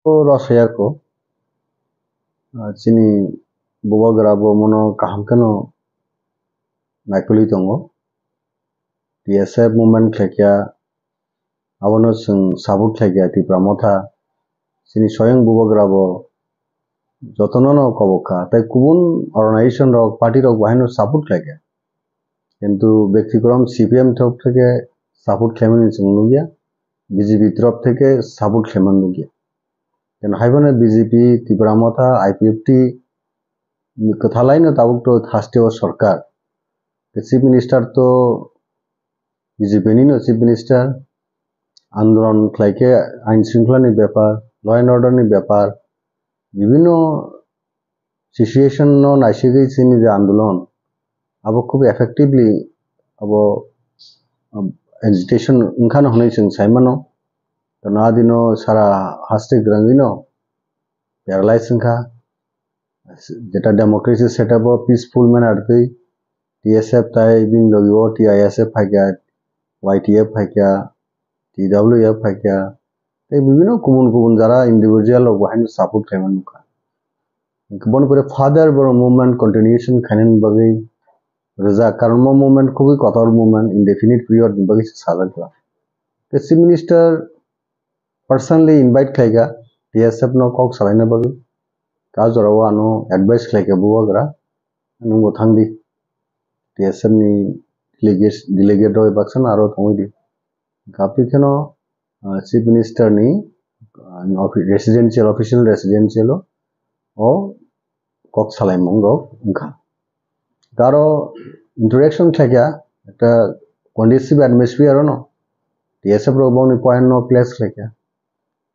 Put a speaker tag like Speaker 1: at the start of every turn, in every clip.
Speaker 1: Rosayako chini bubagra bo mono kaham kano naikuli tongo TSF movement khlekya abono sung sabut khlekya ti pramotha chini soyang bubagra bo jotono koboka tai kubun organization rok party rok bahino sabut khlekya kintu ব্যক্তিক্রম CPM top থেকে support খেমেন নugya BJP তরফ থেকে support খেমেন nugya কেন হাইবনে BJP Tripura Motha IPFT কথালাই না তাবুক তো থাস্টেও সরকার chief minister তো BJP নিনো chief minister আন্দোলন খাইকে আইন শৃঙ্খলানি ব্যাপার ল এন্ড অর্ডারনি ব্যাপার বিভিন্ন সিচুয়েশন নো নাইসিগৈ চিনি যে আন্দোলন abo খুব এফেক্টিভলি abo এজিটেশন উনখান হনাই जों সাইমানো না দিনো সারা হাস্তে গ্রাঙ্গিনো প্যারালাইজ সংখা যেটা ডেমোক্রেসি সেটআপ পিসফুল ম্যানারতেই TSF তাই বিন লগিও TISF ফাইকা YTF ফাইকা TWF ফাইকা এই বিভিন্ন কুমুন যারা ইন্ডিভিজুয়াল ওয়াহিন সাপোর্ট খাইমান নুকা বন করে ফাদার বড় মুভমেন্ট কন্টিনিউশন খানেন বাগৈ Raja Karma movement খুবই কঠোর movement indefinite period বাকি সাজাকলা the chief minister personally invite খাইগা TSF no kok salaina bagi ka jorawa ano advice খাইগা buwagra nungo thangdi TSF ni delegate roi baksan aro thongdi kapi kheno chief minister ni official residential o kok salai mongo ungka Karo interaction khlekya ekta conducive atmosphere no TSF ro boni point no place khlekya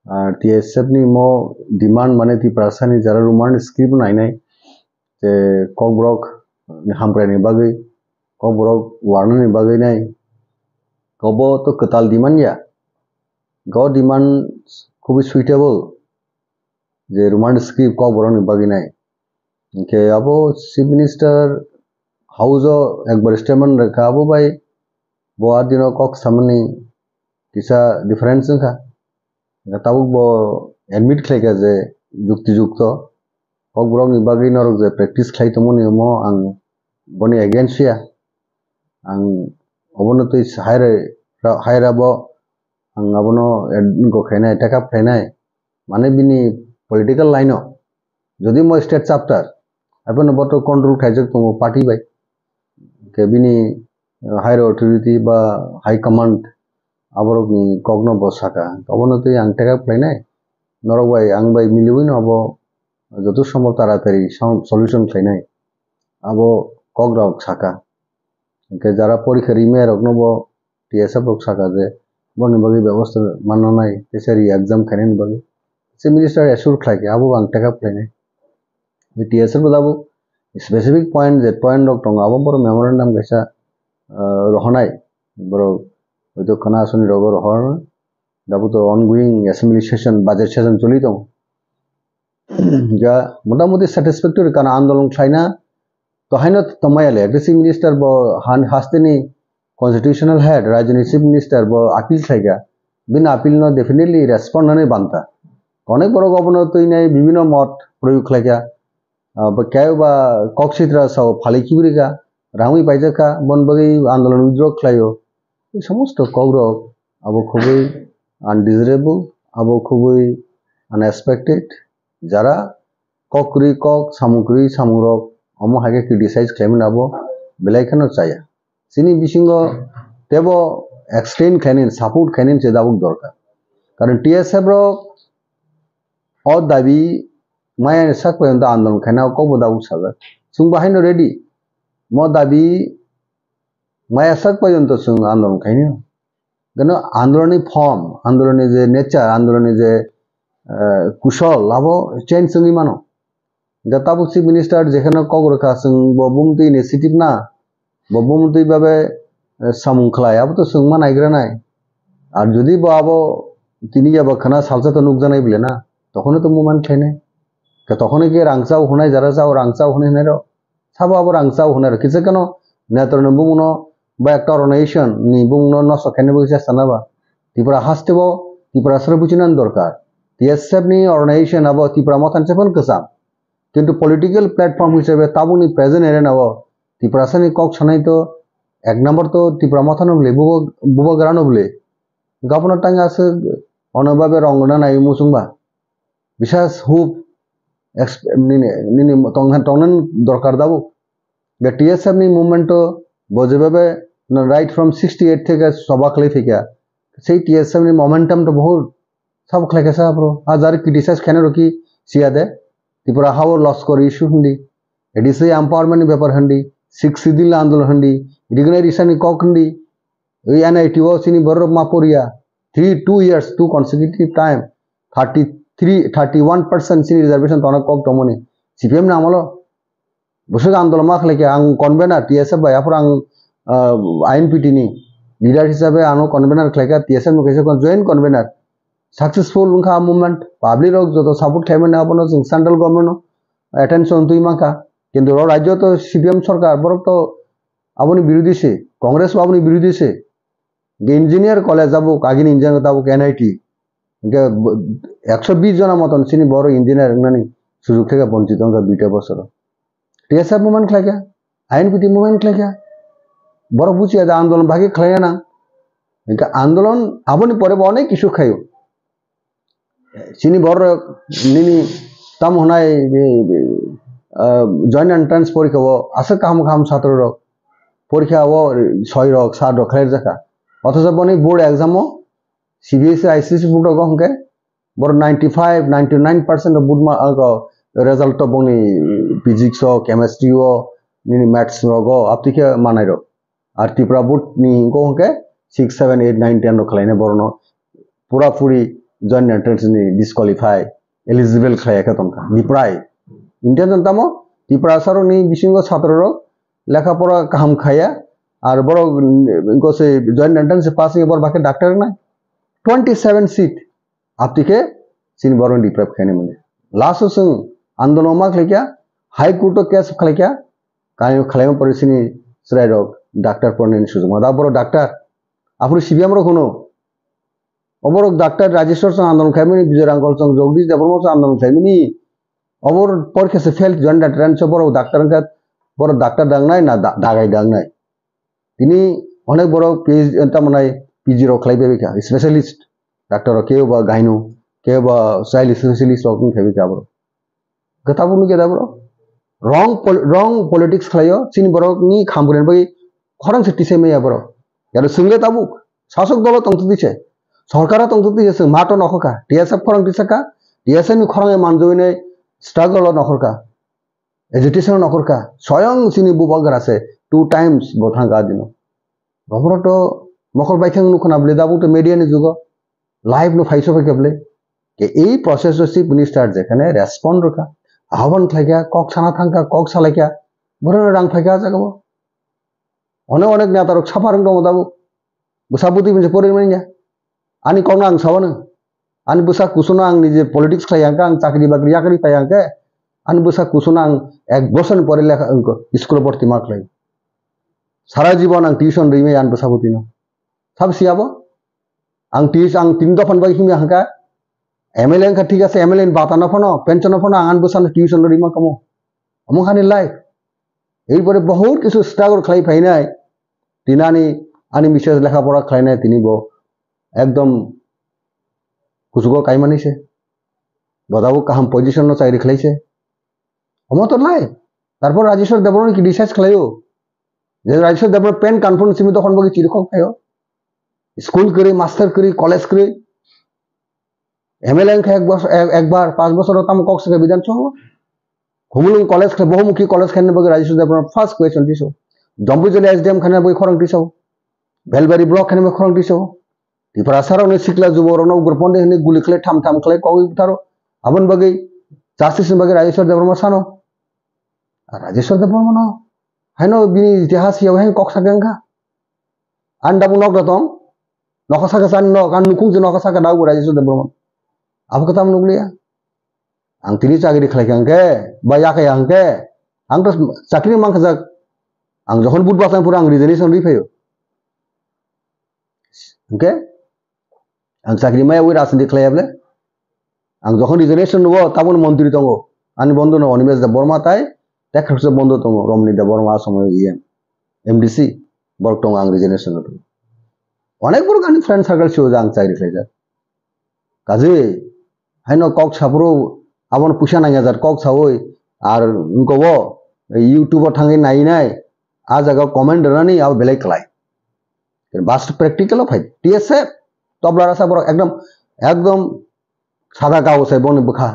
Speaker 1: ar TSF ni mo demand mane ti prasani jara roman script nai je kokbrok hamprani ni bagai kokbrok warna ni bagai nai kobo to ketal demand ya go demand খুবই suitable je roman script kokbrok ni bagai nai ke abo chief minister Hauzo ekbar statement rakha abo bai boar dino kok samani kisa difference ka tabuk bo admit khleka je jukti jukto kok borok ni bagi norok je practice khlai tomoni mo ang boni against ya ang obono tui haira bo ang abono go khainai take up khainai mane bini political line jodi mo state chapter abono boto control khaijak tomo party bai Bini higher authority ba high command aborok ni kogno bosaka obono tei ang teka plainai norok bai ang bai milibuino abo joto sombho taratari solution khlainai abo kogrok saka ke jara porikha rime rokno bo TSF rok saka je boni bagi ব্যবস্থা mananai tesari exam khainai bagi chief minister assure khlaike abo ang teka plainai TSF abo specific point that point rok tong abo bor memorandum kaisa rohonai bor hoito khana asoni rogo rohon dabu to ongoing assembly session budget session choli tong ja motamoti satisfactory kana andolon khlaina to haino tomayale chief minister bo hasteni constitutional head rajani chief minister bo appeal khlaiga bin appeal no definitely respond nane banta onek boro governor toinai bibino mot proyog khlaiga কেউ বা কক্সিত্রা Sao ফালিকিবরিকা রাহুই পাইজাকা বনবাগি আন্দোলন উদ্যোগ খাইও এই সমস্ত কগ্রক আবো খুবই undesirable আবো খুবই আনএক্সপেক্টেড যারা ককরি কক সামগ্রী সামুরক অমো হাগে ক্রিটিসাইজ ক্লেম আবো বেলাইখানো চাইয়া চিনি বিসিঙ্গ তেব এক্সটেন্ড খাইনেন সাপোর্ট খাইনেন সে দাবুক দরকার কারণ TSF রক অ দাবি Maya sak payonta andolon khaina ko boda usaga sung bahino ready mo dabi maya sak payonta sung andolon khaini gano andoloni form andoloni je nature andoloni je kushol labo change sungi mano gatabu chief minister jekhane kogrokha sung bobumti initiative na bobumti babe samung khlai abo to sung manai granai ar jodi bo abo tini aba khana salsa to nuk janai bile na তখনই তো movement খাইনে তখনই কি রাংচাও হনাই যারা যাও রাংচাও হনাই নাই র সাবো আবার রাংচাও হনাই র কিছু কেন নেতরনে বুমনো বা একটা অর্গানাইজেশন নি বুমনো নষ্ট খাইনে বসে চেষ্টা নাবা ত্রিপুরা হাসতেব ত্রিপুরা সরে বুঝিনান দরকার TSF ni organization abo Tripura mo thanse pon kesam কিন্তু পলিটিক্যাল প্ল্যাটফর্ম হিসেবে তাবুনি প্রেজেন্ট এরে নাও ত্রিপুরা সানি কক সানাই তো এক নম্বর তো ত্রিপুরা মাথানো বলে বুবো গ্রানো বলে গাবনার টাঙ্গা আছে অনভাবে রংনা নাই মুসুংবা বিশেষ হুপ টংনান দরকার দাবো TSF ni মুভমেন্ট তো বজেভাবে রাইট ফ্রম 68 থেকে সবাকলে থেকে সেই TSF ni মোমেন্টাম তো বহুত সব খেলে গেছে ব্রো আজ আর ক্রিটিসাইজ কেন রকি সিয়াদে ত্রিপুরা হাও লস করে ইস্যু হন্ডি এডিসি এম্পাওয়ারমেন্ট ব্যাপার হন্ডি 6 দিন আন্দোলন হন্ডি রিকগনাইজেশন কক হন্ডি ওই NITO সিনি বড় মাপরিয়া 2 years 2 consecutive time 31% সিনি রিজার্ভেশন তনা কক তমনে CPM না আমলো বসে আন্দোলন মা খেলে আং কনভেনার TSF বা ইয়াফর আং INPT ni লিডার হিসাবে আনো কনভেনার খেলে TSF নো কেসে জয়েন কনভেনার सक्सेसफुल उनका मूवमेंट पब्लिक रोग जो तो सपोर्ट खाइबे ना अपन सेंट्रल गवर्नमेंट अटेंशन तुई माका किंतु राज्य तो CPM सरकार बरक तो अपनी विरोधी से कांग्रेस अपनी विरोधी से इंजिनियर कलेज जाबो कागिन इंजिनियर जाबो NIT इनके 120 जना मतन सिनी बड़ इंजिनियर नानी सुजुग থেকে বঞ্চিত আমরা 2টা বছর TSF मूवमेंट লাগে INPT मूवमेंट লাগে বড় বুঝিয়া আন্দোলন ভাগে খেলে না इनका आंदोलन अपनी पर अनेक इश्यू खायो सिनी बड़ निनी तम होनाय जॉइंट एंट्रेंस परीक्षा वो आसे काम काम छात्र रक परीक्षा वो 6 रक 7 रक खेर जाका অথচ বনি বোর্ড एग्जामो CBSE ICSE বোর্ড গহকে বড় 95 99% বোর্ড মা রেজাল্ট তো বনি ফিজিক্স ও কেমিস্ট্রি ও নিনি ম্যাথস রগো আপতিকে মানাই রক আর ত্রিপুরা বোর্ড নি গহকে 6 7 8 9 10 रखलाइने बरनो पूरा पूरी जॉइंट एंट्रेंस नि डिस्क्वालिफाई एलिजिबल खलाया तमका दिप्राय इंडियन जनतामो दिप्रा सारो नि बिसिंग छात्र रो लेखा पढ़ा काम खाया और बड़ो इनको से जॉइंट एंट्रेंस से पास एक बार बाकी डॉक्टर ना 27 सीट आपतिके सिन बरन डिप्राय खाने मने लास्ट संग आंदोलन मा खलेक्या हाई कोर्ट केस खलेक्या कायो खलाय परिसिनी सराय रो डॉक्टर पढ़ने सुजुग मा दा बड़ो डॉक्टर আপনি CPM रो कोनो অবর ডাক্তার রাজেশ্বর সং আন্দোলন খাইমিনি বিজয়রাঙ্গল সং জগদীশ দেববর্মা সং আন্দোলন খাইমিনি অবর পরীক্ষা ফেল জয়েন্ট এন্ট্রান্স বড় ডাক্তার বড় ডাক্তার ডাংনাই না দাগাই ডাংনাই তিনি অনেক বড় PhD তামানাই PG रो খাইবে বিকা স্পেশালিস্ট ডাক্তার কেউ বা গাইনো কেউ বা চাইল্ড স্পেশালিস্ট রকম খাইবে কা বড় কথা বলু কে দাবড় রং পলিটিক্স খাইयो চিনি বড় নি খামবুরেন বই খরং সেটিসে মেয়া বড় यार सुंगे ताबुक शासक दल तंत्र दिसे सरकार तंत्र दिसे माटो नखका TSF खरं दिसका TSF नि खरं मानजोइने स्ट्रगल नखरका एजुकेशन नखरका स्वयं सिनि बुबागर আছে 2 टाइम्स बथांगा दिनो गमरतो मखल बाइथां नुखना बले दाबु तो मीडिया नि जुग लाइव नु फाइसो फेकेबले के এই প্রসেস চিফ মিনিস্টার যেখানে রেসপন্ড রকা আহ্বান থাকা কক ছানা থাকা কক সালাইকা বড় রাং ফাইকা জাগাবো অনেক অনেক নেতার সাফারং দङ দাবু বুসাবুতি मोनसे परिमानिया आनि कौना आं सावनो आनि बुसा कुसुना आं निजे पलिटिक्स खायांका आं चाकरी बाकरी याकरी पायांका आनि बुसा कुसुना आं 1 बोसोर परे लेखा स्कुल भर्ती मार्कलाय सारा जीवन आं टिउशन रैमे आं बुसाबुतिनो साब सियाबो आं 3 दफान बाय हिमे हांका MLA का ठीक আছে MLA बाताना फनो पेंशन फनो आं बुसानो टिउशन रैमा कमो अमखानि लाइफ এইবারে বহুত কিছু স্ট্রাগল খাই ফাইনাই তিনানি আনি বিশেষ লেখাপড়া খাই নাই তিনি বো একদম কুসুগো কাই মানিছে বদাবো কাহাম পজিশন চাকরি খাইছে অমতর নাই তারপর রাজেশ্বর দেববর্মা কি রিসার্চ খাইও যে রাজেশ্বর দেববর্মা পেন কনফারেন্স সীমিত তখন বগে চিরকম খাইও স্কুল করে মাস্টার করে কলেজ করে MLA একবার 5 বছর তাম কক্সকে বিধানসভা हुमुलुंग कॉलेज के बहुमुखी कॉलेज खाने बगे राजेश्वर देवबर्मा फर्स्ट क्वेश्चन दिसो जम्बुजली SDM खाने बगे खरं दिसो बेलबारी ब्लॉक खाने बगे खरं दिसो त्रिपुरा साराव ने सिकला जुबरनो ग्रुपन ने गुली खले थाम थाम खले कई थारो अबन बगे जास्टिस बगे राजेश्वर देवबर्मा सानो राजेश्वर देवबर्मा न हाइनो बिनि इतिहास याव हाइ कक्सा गंगा आन्दाबु नक दतम नखसा का सान न कान नुकुं ज नखसा का दाउ राजेश्वर देवबर्मा अब कताम नुगलिया आं तिनी चाकरी खालायखांके बा याखायांके आं तो चाकरी मांखाजाक आं जखन बुधबार पूरा आं रिजर्वेशन रिफायो ओके आं चाकरी माया वे राजनीति खालायाबले आं जखन रिजर्वेशन नुबो ताबन मन्त्री दङ आंनि बन्धु न अनिमेश देव बर्मा ताई देखा बन्धु दङ रमनि देव बर्मा समय एमडिसि बर्क दङ आं रिजर्वेशन नुदों अनेक बरक आंनि फ्रेंड सार्कल सिव आं चाकरि खायजा काजै हायनो कक साब्रो आबन पुसा नांगा जार कक सावै आर उनखौबो यूट्यूब थाङै नायनाय आ जागा कमेन्ट दोननानै आव बेलेग खालाय बास प्रेक्टिकल फाइ टीएसएफ तबला रासा बरक एकदम सादा गावसाय बने बखा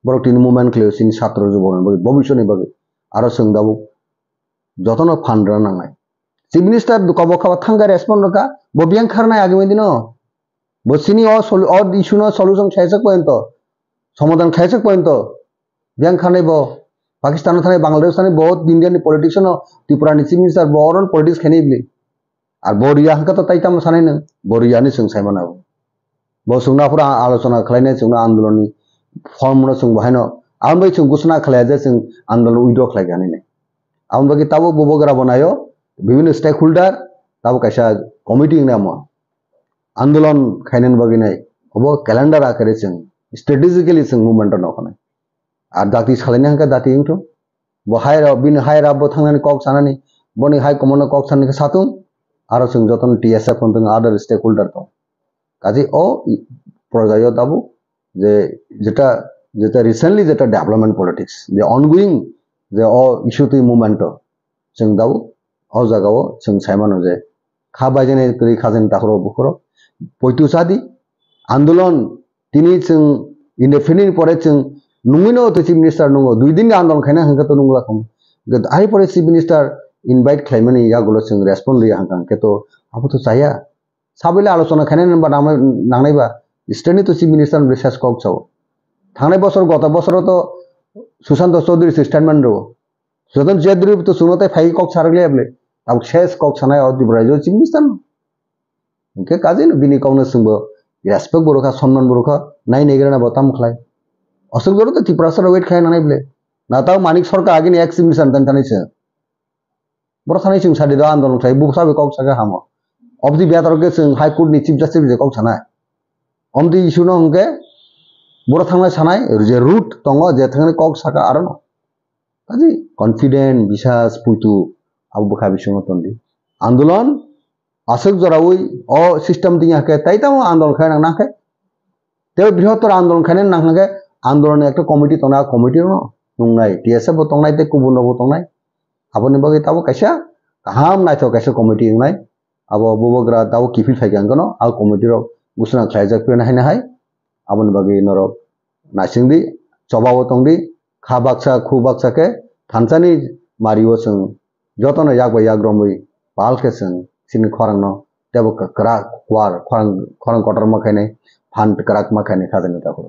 Speaker 1: बरक तिनि मुभमेन्ट खले सिन छात्र जुबन बगे भविष्यनि बगे आरो सोंदाबो जतन फान्ड नांनाय चीफ मिनिस्टर कबो खबा थांगा रेस्पन्ड का बबियां खारनाय आगे दिनो बसिनी और इशू न सॉल्यूशन खायसक पर्यंत समाधान खायसक पर्यंत बियां खानाय बो पाकिस्तान थानाय बांग्लादेश थानाय बहुत इंडियन पॉलिटिशियन त्रिपुरा नि चीफ मिनिस्टर बरन पॉलिटिक्स खेनि बिले आर बोरिया हंका तो ताइताम सानाय न बोरिया नि सों सायमाना बो सोंनाफोरा आलोचना खालायनाय सोंना आंदोलन नि फर्म न सों बहायनो आं बै सों घोषणा खालाया जे सों आंदोलन उइड्र खालायगानि ने आं बगे ताबो बोबोगरा बनायो विभिन्न स्टेक होल्डर ताबो कैसा कमिटी नाम आंदोलन खायनन बगिनाय अब कैलेंडर आखरे जों स्ट्रेटेजिकली जों मूवमेंट नखने आर दाति सालायनो हंका दाति इंथ बहाय बिन हाय राबो थांनानै कक सानानै बनि हाय कमन कक साननि सातुं आरो जों जतन टीएसएफ होनदों आदार स्टेक होल्डर दं काजै ओ प्रजायो दाबो जे जेटा जेटा रिसेंटली जेटा डेवलपमेंट पॉलिटिक्स जे ऑनगोइंग जे ओ इशू ति मूवमेंट जों दाबो ओ जागाव जों सायमानो जे खाबायजने करि खाजन ताखरो बुखरो पयतु सादि आंदोलन तिनि जों इंडिपेंडेंट परे जों नुमिनो तो चीफ मिनिस्टर नंगो दुइ दिन आंदोलन खायना हंका तो नंगला खम आइ परे चीफ मिनिस्टर इनवाइट खालामनानै यागुलो जों रेस्पन्ड लिया हंका केतो आबो तो चाया साबैले आलोचना खायनाय नबा नांनायबा स्टेटनि तो चीफ मिनिस्टर रिसार्च कक चाव थांनाय बছर गत बছर तो सुशांत चौधरी स्टेटमेंट रो सुशांत चौधरी तो सुनते फाइ कक सारगले आबले अब शेष कक सानाय दिब्राइजो चीफ मिनिस्टर इनके काजे न बिनि कावनो सोंबो रेस्पेक्ट बरखा सम्मान बरखा नाय नेगरना बताम खलाय असल गरो तो त्रिपुरा वेट खाय नानाय बले नाताव मानिक सरकार आगिनि एक चीफ मिनिस्टर तन थानायसो बर थानाय जों सादि आंदोलन खाय बुसा बे कक सागा हामो अब दि बेतर के जों हाई कोर्ट नि चीफ जस्टिस जे कक सानाय अमदि इशू न हंके बर थांनाय सानाय जे रूट दङ जे थांनाय कक सागा आरो न काजै कॉन्फिडेंट विश्वास पुतु अब बखा बिसंग तंदि आंदोलन आसक जरावै ओ सिस्टम दिया के ताइताव आंदोलन खाय नाके ते बृहत्तर आंदोलन खायने नाके आंदोलन एक कमिटी तना कमिटी न नुंनाय टीएसएफ तंनाय ते कुबुन रो तंनाय आबनि बगे ताव कैसा गाहाम नायथो कैसा कमिटी नाय अब बोबोग्रा ताव किफिल फायगांगन आ कमिटी रो घोषणा खायजा पेन हायना हाय आबनि बगे नरो नासिंदि चबाव तंदि खा बाक्सा खु बाक्सा के थानसानि मारियो जों जतन यागबा याग्रमै पालके जों सिनि खरंग न तेबो करा क्वार खरंग खरंग कटर मखायनाय फान्ड कराक मखायनाय खाजन ताखो